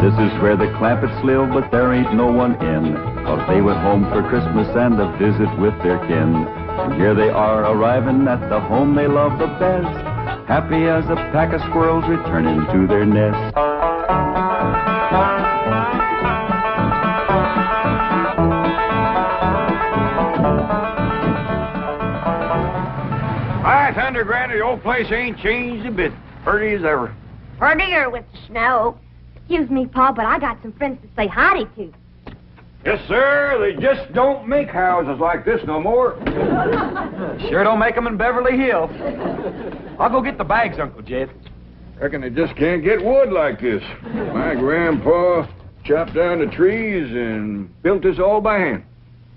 This is where the Clampetts live, but there ain't no one in, 'cause they went home for Christmas and a visit with their kin. And here they are arriving at the home they love the best, happy as a pack of squirrels returning to their nest. Hi, Thunder Granny, the old place ain't changed a bit. Pretty as ever. Prettier with the snow. Excuse me, Pa, but I got some friends to say howdy to. Yes, sir. They just don't make houses like this no more. Sure don't make them in Beverly Hills. I'll go get the bags, Uncle Jed. Reckon they just can't get wood like this. My grandpa chopped down the trees and built this all by hand.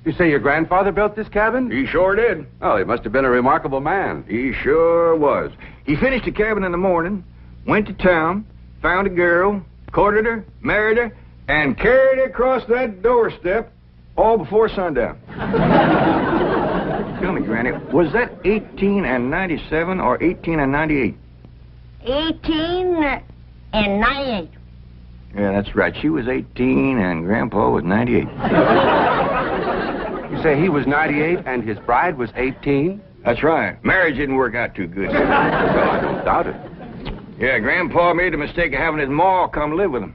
You say your grandfather built this cabin? He sure did. Oh, he must have been a remarkable man. He sure was. He finished the cabin in the morning, went to town, found a girl, courted her, married her, and carried her across that doorstep all before sundown. Tell me, Granny, was that 1897 or 1898? 1898. Yeah, that's right. She was 18 and Grandpa was 98. You say he was 98 and his bride was 18? That's right. Marriage didn't work out too good. Well, I don't doubt it. Yeah, Grandpa made the mistake of having his ma come live with him.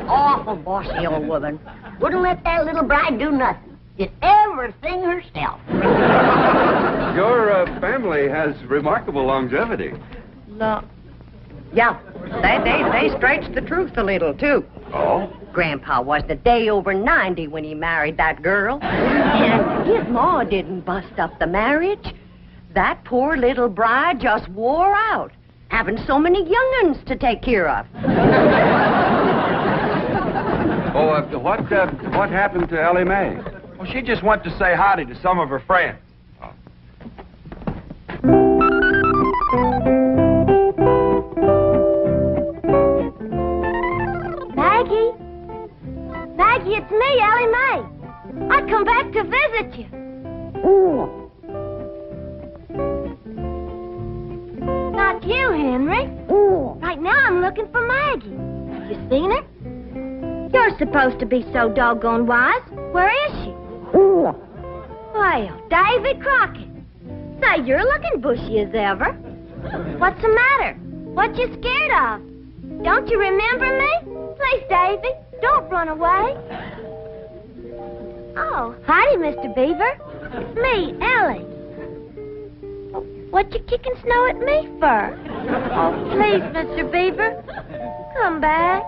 Awful bossy old woman. Wouldn't let that little bride do nothing. Did everything herself. Your family has remarkable longevity. No. Yeah, they stretched the truth a little, too. Oh? Grandpa was the day over 90 when he married that girl. And his ma didn't bust up the marriage. That poor little bride just wore out, having so many young'uns to take care of. Oh, what happened to Ellie Mae? Well, she just went to say howdy to some of her friends. Maggie? Maggie, it's me, Ellie Mae. I come back to visit you. Ooh. Not you, Henry. Ooh. Right now I'm looking for Maggie. You seen her? You're supposed to be so doggone wise. Where is she? Ooh. Well, Davy Crockett. Say, you're looking bushy as ever. What's the matter? What you scared of? Don't you remember me? Please, Davy, don't run away. Oh, howdy, Mr. Beaver. It's me, Ellie. What you kicking snow at me for? Oh, please, Mr. Beaver, come back.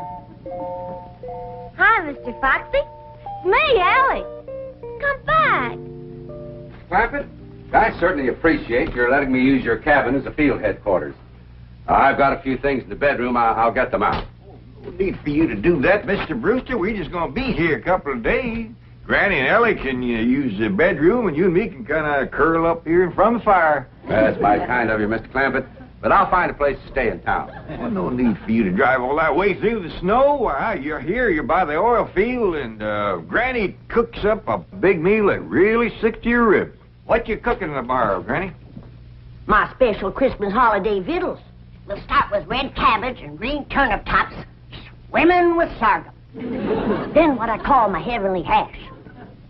Hi, Mr. Foxy. It's me, Ellie. Come back. Clampett, I certainly appreciate your letting me use your cabin as a field headquarters. I've got a few things in the bedroom. I'll get them out. No need for you to do that, Mr. Brewster. We're just going to be here a couple of days. Granny and Ellie can use the bedroom, and you and me can kind of curl up here in front of the fire. That's mighty kind of you, Mr. Clampett. But I'll find a place to stay in town. Well, no need for you to drive all that way through the snow. Why, you're here, you're by the oil field, and Granny cooks up a big meal that really sticks to your ribs. What you cooking tomorrow, Granny? My special Christmas holiday victuals. We'll start with red cabbage and green turnip tops, swimming with sorghum. Then what I call my heavenly hash.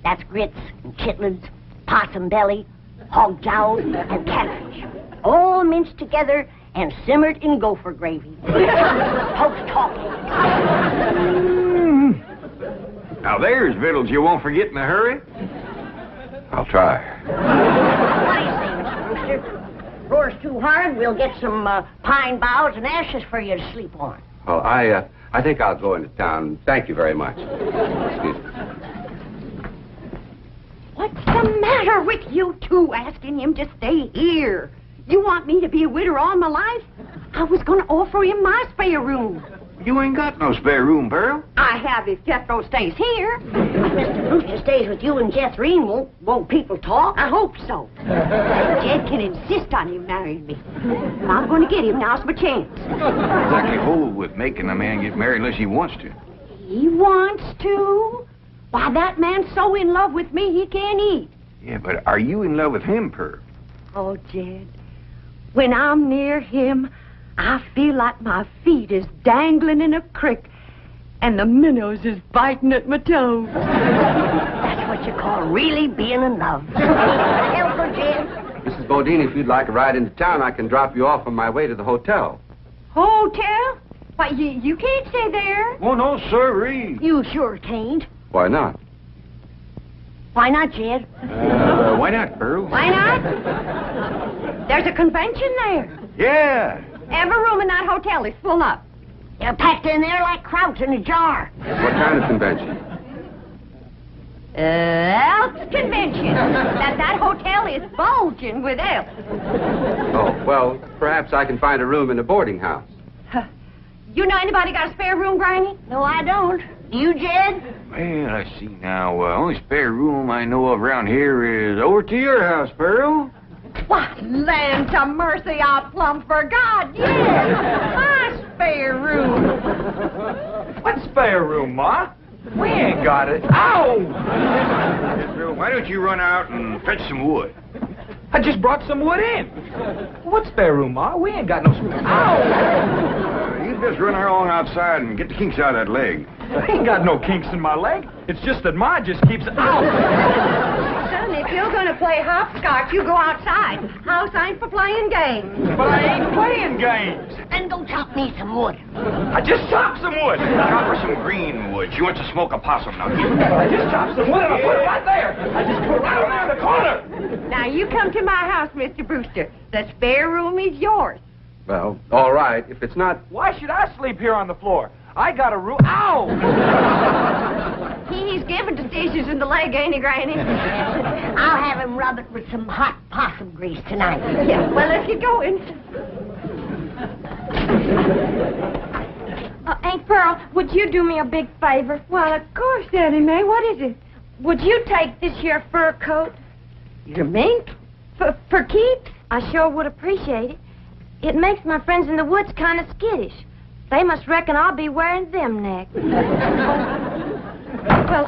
That's grits and chitlins, possum belly, hog jowl, and catfish. All minced together and simmered in gopher gravy. Folks talking. Now there's victuals you won't forget in a hurry. I'll try. What do you say, Mr. Brewster? Roars too hard, we'll get some pine boughs and ashes for you to sleep on. Well, I think I'll go into town. Thank you very much. Excuse me. What's the matter with you two asking him to stay here? You want me to be a widow all my life? I was going to offer him my spare room. You ain't got no spare room, Pearl. I have if Jethro stays here. If Mr. Brewster stays with you and Jethrine, won't people talk? I hope so. Jed can insist on him marrying me. And I'm going to get him. Now's my chance. Exactly hold with making a man get married unless he wants to. He wants to? Why, that man's so in love with me he can't eat. Yeah, but are you in love with him, Pearl? Oh, Jed, when I'm near him, I feel like my feet is dangling in a creek and the minnows is biting at my toes. That's what you call really being in love. Help her, Jed. Mrs. Bodine, if you'd like a ride into town, I can drop you off on my way to the hotel. Hotel? Why, you can't stay there. Oh, no, sirree. You sure can't. Why not? Why not, Jed? Why not, Pearl? Why not? There's a convention there. Yeah. Every room in that hotel is full up. They're packed in there like krauts in a jar. What kind of convention? Elks convention. That hotel is bulging with elks. Oh, well, perhaps I can find a room in a boarding house. You know anybody got a spare room, Granny? No, I don't. Do you, Jed? Well, I see now. Only spare room I know of around here is over to your house, Pearl. Why, land to mercy, I plumb forgot. Yes, my spare room. What spare room, Ma? We ain't got it. Ow! Pearl, why don't you run out and fetch some wood? I just brought some wood in. What spare room, Ma? We ain't got no spare. Ow! You just run along outside and get the kinks out of that leg. I ain't got no kinks in my leg. It's just that Ma just keeps... Ow! Son, if you're going to play hopscotch, you go outside. House ain't for playing games. But I ain't playing games. Then go chop me some wood. I just chopped some wood. Chop her some green wood. She wants to smoke a possum. Now get it. I just chopped some wood and I put it right there. I just put it right over there in the corner. Now, you come to my house, Mr. Brewster. The spare room is yours. Well, all right. If it's not... Why should I sleep here on the floor? I got a room... Ow! He's given decisions in the leg, ain't he, Granny? I'll have him rub it with some hot possum grease tonight. Yeah, well, let's get going. Aunt Pearl, would you do me a big favor? Well, of course, Daddy May. What is it? Would you take this here fur coat? Your mink? For keeps? I sure would appreciate it. It makes my friends in the woods kind of skittish. They must reckon I'll be wearing them next. Well,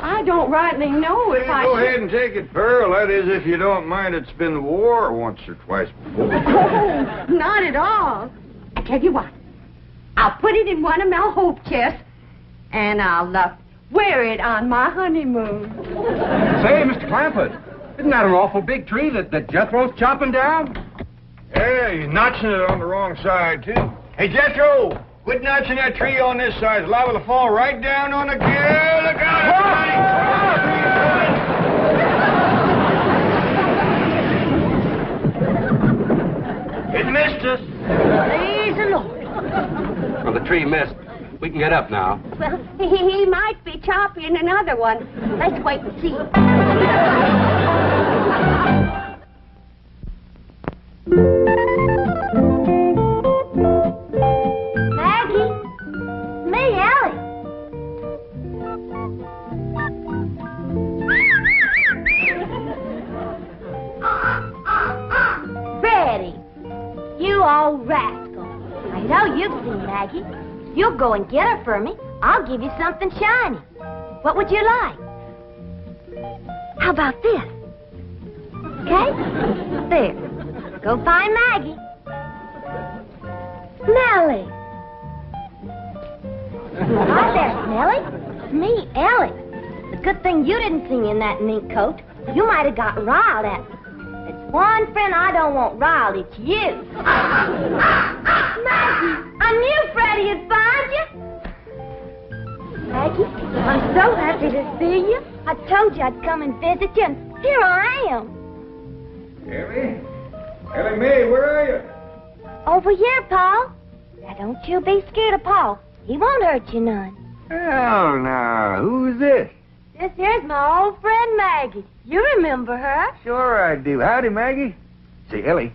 I don't rightly know if I Go should... ahead and take it, Pearl. That is, if you don't mind it's been the war once or twice before. Oh, not at all. I tell you what. I'll put it in one of my hope chests, and I'll wear it on my honeymoon. Say, Mr. Clampett, isn't that an awful big tree that Jethro's chopping down? Yeah, he's notching it on the wrong side, too. Hey, Jethro, quit notching that tree on this side. It's liable to fall right down on the... Look out! It missed us. Praise the Lord. Well, the tree missed. We can get up now. Well, he might be chopping another one. Let's wait and see. Maggie? Me, Ellie. Freddie, you old rascal. I know you've seen Maggie. You'll go and get her for me. I'll give you something shiny. What would you like? How about this? Okay? There. Go find Maggie. Nellie. Hi there, Nellie. It's me, Ellie. It's a good thing you didn't see me in that mink coat. You might have got riled at me. There's one friend I don't want riled. It's you. Maggie, I knew Freddie would find you. Maggie, I'm so happy to see you. I told you I'd come and visit you, and here I am. Ellie Mae, where are you? Over here, Paul. Now, don't you be scared of Paul. He won't hurt you none. Oh, now, who's this? This here's my old friend Maggie. You remember her? Sure I do. Howdy, Maggie. Say, Ellie,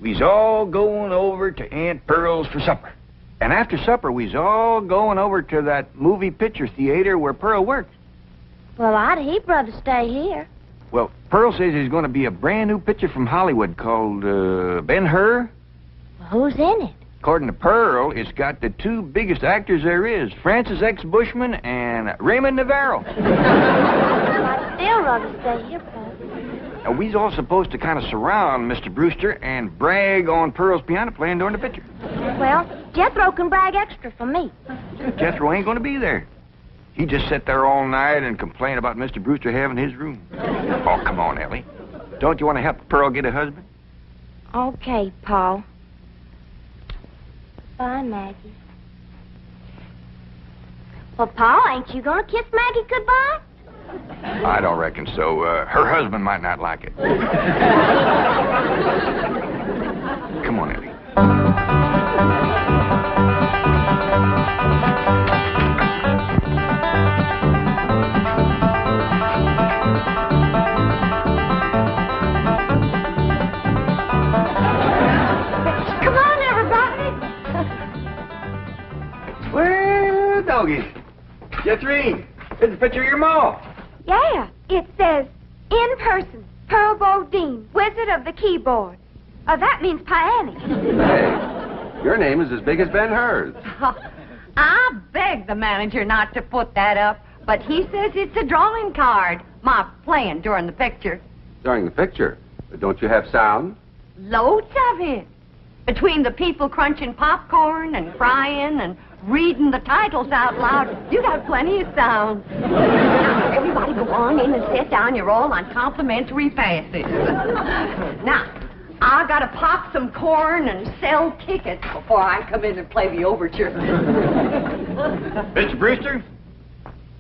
we's all going over to Aunt Pearl's for supper. And after supper, we's all going over to that movie picture theater where Pearl works. Well, I'd heap rather stay here. Well, Pearl says there's going to be a brand new picture from Hollywood called Ben-Hur. Well, who's in it? According to Pearl, it's got the two biggest actors there is, Francis X. Bushman and Raymond Navarro. I'd still rather stay here, Paul. Now, we's all supposed to kind of surround Mr. Brewster and brag on Pearl's piano playing during the picture. Well, Jethro can brag extra for me. Jethro ain't gonna be there. He just sit there all night and complain about Mr. Brewster having his room. Oh, come on, Ellie. Don't you want to help Pearl get a husband? Okay, Paul. Bye, Maggie. Well, Paul, ain't you gonna kiss Maggie goodbye? I don't reckon so. Her husband might not like it. Come on, Ellie. Come on, everybody. Well, doggy. Jethrine, there's a picture of your ma. Yeah, it says, in person, Pearl Bodine, Wizard of the Keyboard. That means Pianny. Hey, your name is as big as Ben-Hur's. I begged the manager not to put that up, but he says it's a drawing card. My playing during the picture. During the picture. But don't you have sound? Loads of it. Between the people crunching popcorn and crying and reading the titles out loud, you got plenty of sound. Now, everybody go on in and sit down. You're all on complimentary passes. Now, I gotta pop some corn and sell tickets before I come in and play the overture. Mr. Brewster,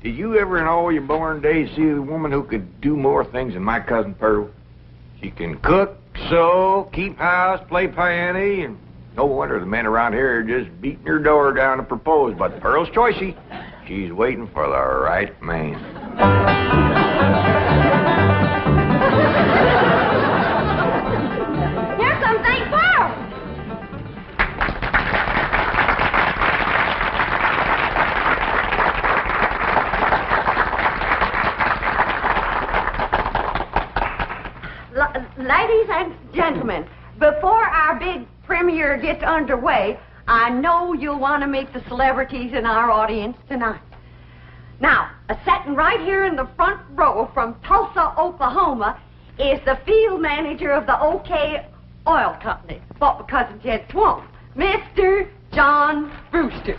did you ever in all your born days see a woman who could do more things than my cousin Pearl? She can cook, sew, keep house, play piano, and no wonder the men around here are just beating her door down to propose. But Pearl's choicey. She's waiting for the right man. Here's some St. Pearl. Ladies and gentlemen, before our big premiere gets underway, I know you'll want to meet the celebrities in our audience tonight. Now, sitting right here in the front row from Tulsa, Oklahoma, is the field manager of the OK Oil Company, bought my cousin Jed Swamp, Mr. John Brewster.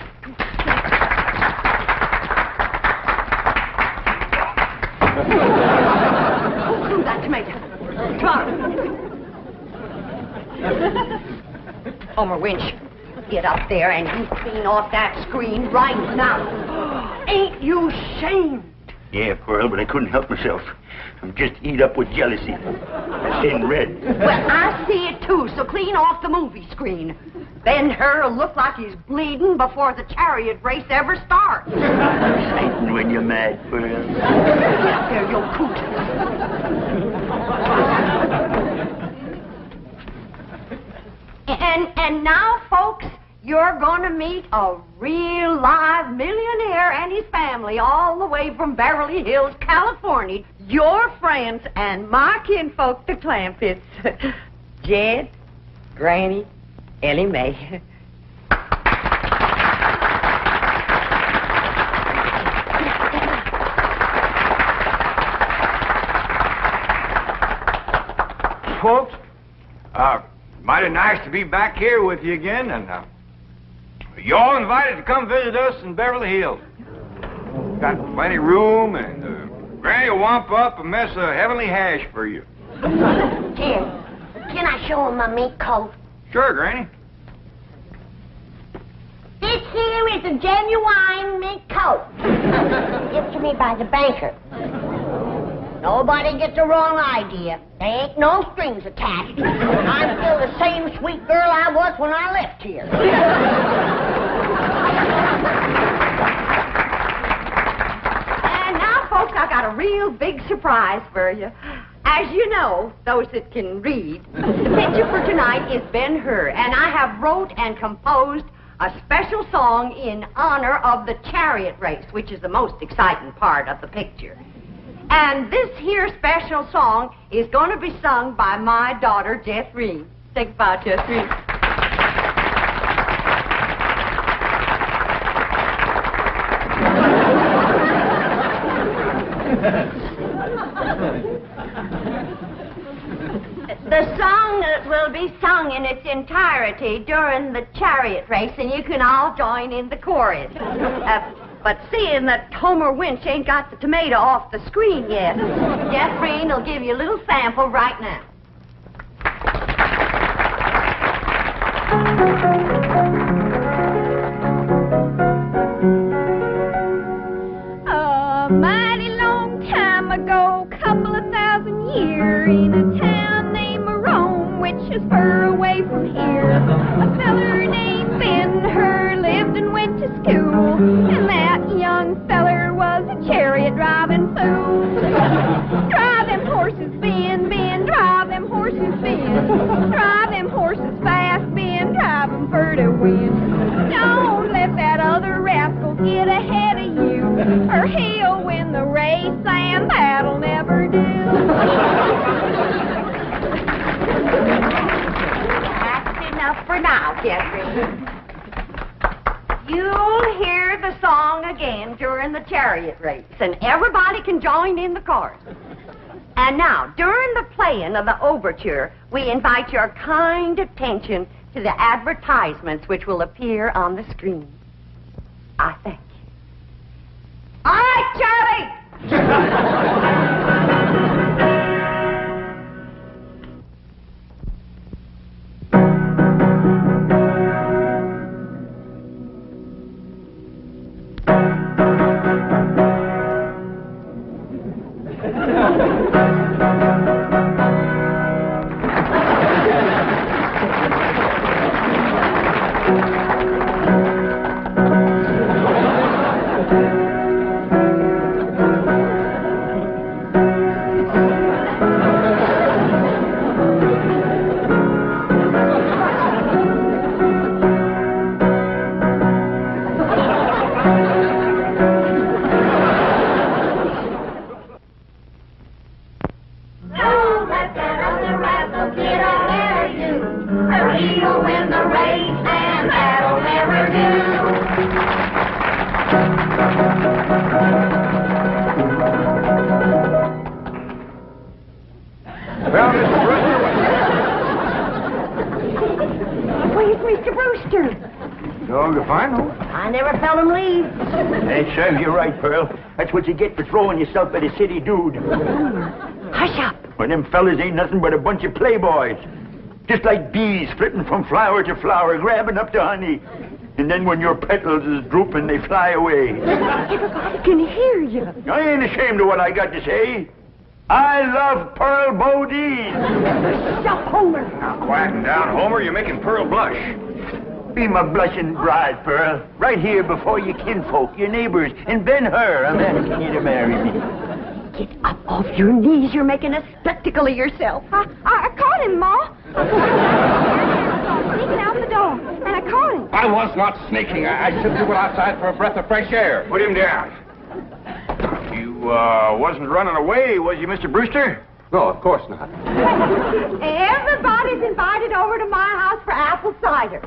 Who's that tomato? Come on. Homer Winch, get up there and you clean off that screen right now. Ain't you ashamed? Yeah, Pearl, but I couldn't help myself. I'm just eat up with jealousy. In red. Well, I see it too, so clean off the movie screen. Ben-Hur'll look like he's bleeding before the chariot race ever starts. Exciting when you're mad, Pearl. Get up there, you coot. And now, folks, you're going to meet a real live millionaire and his family all the way from Beverly Hills, California. Your friends and my kinfolk, the Clampets. Jed, Granny, Ellie Mae. Folks, mighty nice to be back here with you again, and you're all invited to come visit us in Beverly Hills. Got plenty of room, and Granny will wamp up a mess of heavenly hash for you. Jim, can I show him my mink coat? Sure, Granny. This here is a genuine mink coat. Given to me by the banker. Nobody gets the wrong idea. There ain't no strings attached. I'm still the same sweet girl I was when I left here. And now, folks, I got a real big surprise for you. As you know, those that can read, the picture for tonight is Ben-Hur, and I have wrote and composed a special song in honor of the chariot race, which is the most exciting part of the picture. And this here special song is going to be sung by my daughter, Jethrine. Say goodbye, Jethrine. The song will be sung in its entirety during the chariot race, and you can all join in the chorus. But seeing that Homer Winch ain't got the tomato off the screen yet, Jeff Green will give you a little sample right now. A mighty long time ago, couple of thousand years, in a town named Rome, which is far away from here, a feller named Ben-Hur lived and went to school, and that young feller was a chariot driving fool. Drive them horses, Ben, Ben, drive them horses, Ben, drive them horses fast, Ben, drive them for to win. Don't let that other rascal get ahead of you, or he'll win the race, and that'll never do. That's enough for now, Jeffrey. You'll hear the song again during the chariot race, and everybody can join in the chorus. And now, during the playing of the overture, we invite your kind attention to the advertisements which will appear on the screen. I thank you. All right, Charlie! Serves you right, Pearl. That's what you get for throwing yourself at a city dude. Hush up. Well, them fellas ain't nothing but a bunch of playboys. Just like bees flitting from flower to flower, grabbing up the honey. And then when your petals is drooping, they fly away. Everybody can hear you. I ain't ashamed of what I got to say. I love Pearl Bodine. Stop, Homer. Now, quieten down, Homer. You're making Pearl blush. Be my blushing bride, Pearl. Right here before your kinfolk, your neighbors, and Ben-Hur. I'm asking you to marry me. Get up off your knees. You're making a spectacle of yourself. I caught him, Ma. Sneaking out the door, and I caught him. I was not sneaking. I simply went outside for a breath of fresh air. Put him down. You, wasn't running away, was you, Mr. Brewster? No, of course not. Everybody's invited over to my house for apple cider.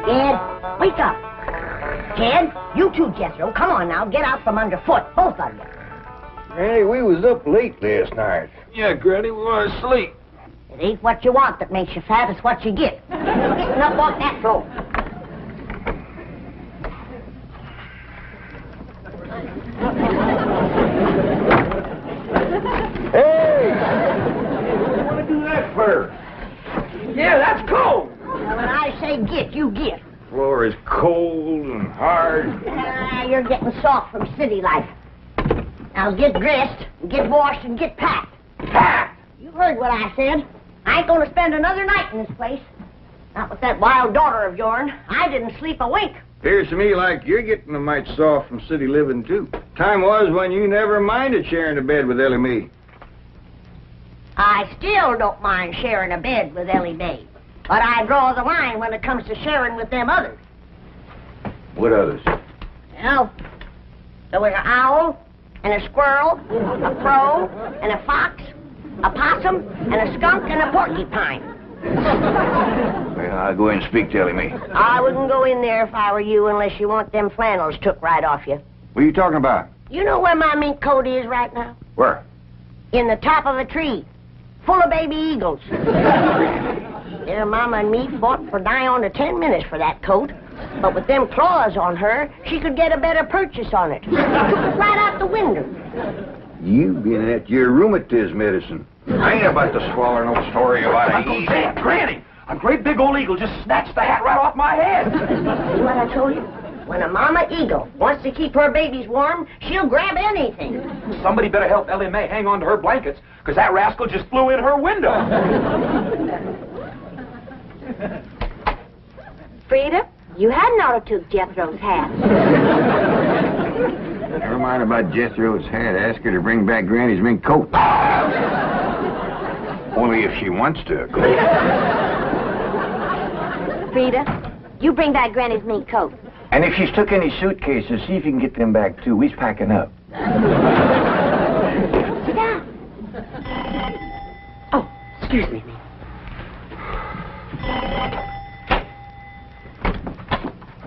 Ed, wake up. Ted, you too, Jethro. Come on now, get out from underfoot, both of you. Granny, we was up late last night. Yeah, Granny, we were asleep. It ain't what you want that makes you fat, it's what you get. Getting up off that floor. Hey! What do you want to do that for? Yeah, that's cold. Now, when I say get, you get. Floor is cold and hard. You're getting soft from city life. Now get dressed, and get washed, and get packed. Packed! You heard what I said. I ain't going to spend another night in this place. Not with that wild daughter of yourn. I didn't sleep a wink. Appears to me like you're getting a mite soft from city living, too. Time was when you never minded sharing a bed with Ellie Mae. I still don't mind sharing a bed with Ellie Mae. But I draw the line when it comes to sharing with them others. What others? Well, there was an owl, and a squirrel, a crow, and a fox, a possum, and a skunk, and a porcupine. Well, I'll go in and speak to Ellie Mae. I wouldn't go in there if I were you unless you want them flannels took right off you. What are you talking about? You know where my mink coat is right now? Where? In the top of a tree, full of baby eagles. Their mama and me fought for nigh on to 10 minutes for that coat. But with them claws on her, she could get a better purchase on it. Took it right out the window. You been at your rheumatism medicine. I ain't about to swallow no story about Uncle an Sam, Granny, a great big old eagle just snatched the hat right off my head. See what I told you? When a mama eagle wants to keep her babies warm, she'll grab anything. Somebody better help Ellie Mae hang on to her blankets, because that rascal just flew in her window. Frida, you hadn't ought to took Jethro's hat. Never mind about Jethro's hat. Ask her to bring back Granny's mink coat. Only if she wants to, of course. Frida, you bring back Granny's mink coat. And if she's took any suitcases, see if you can get them back, too. We's packing up. Sit down. Oh, excuse me.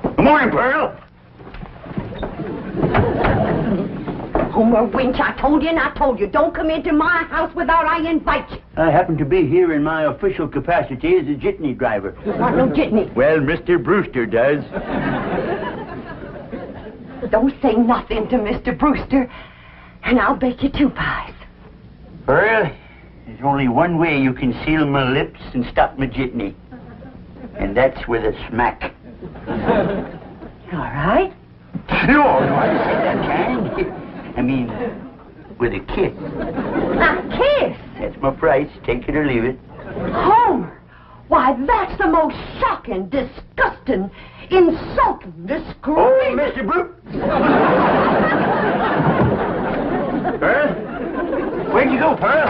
Good morning, Pearl. Homer Winch, I told you and I told you, don't come into my house without I invite you. I happen to be here in my official capacity as a jitney driver. You want no jitney? Well, Mr. Brewster does. Don't say nothing to Mr. Brewster, and I'll bake you 2 pies. Pearl, there's only one way you can seal my lips and stop my jitney. And that's with a smack. All right? No, I didn't say that kind. I mean, with a kiss. A kiss? That's my price. Take it or leave it. Homer! Why, that's the most shocking, disgusting, insulting, disgraceful... Oh, Mr. Brute! Pearl? Where'd you go, Pearl?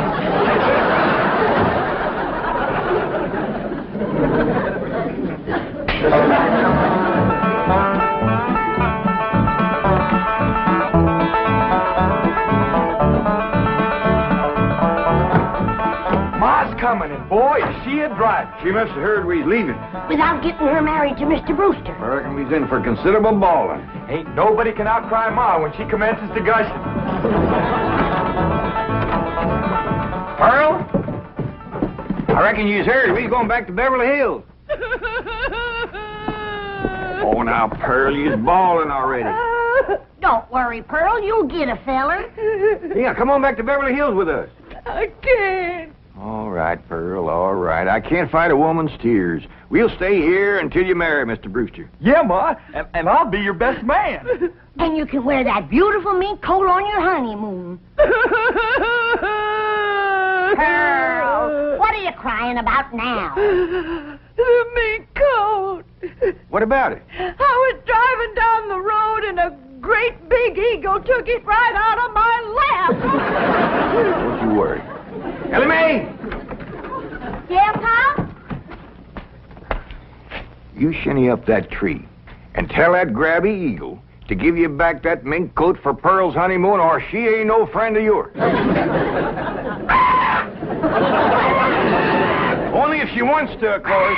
Ma's coming, and boy, is she a driver. She must have heard we was leaving. Without getting her married to Mr. Brewster. I reckon we's in for considerable bawling. Ain't nobody can outcry Ma when she commences to gushing. Pearl? I reckon you's heard we's going back to Beverly Hills. Oh, now, Pearl, you's bawling already. Don't worry, Pearl. You'll get a feller. Yeah, come on back to Beverly Hills with us. I can't. All right, Pearl, all right. I can't fight a woman's tears. We'll stay here until you marry Mr. Brewster. Yeah, Ma, and I'll be your best man. And you can wear that beautiful mink coat on your honeymoon. Pearl, what are you crying about now? The mink coat. What about it? I was driving down the road and a great big eagle took it right out of my lap. Don't you worry. Ellie Mae! Yeah, Pop? You shinny up that tree and tell that grabby eagle to give you back that mink coat for Pearl's honeymoon, or she ain't no friend of yours. Only if she wants to, of course.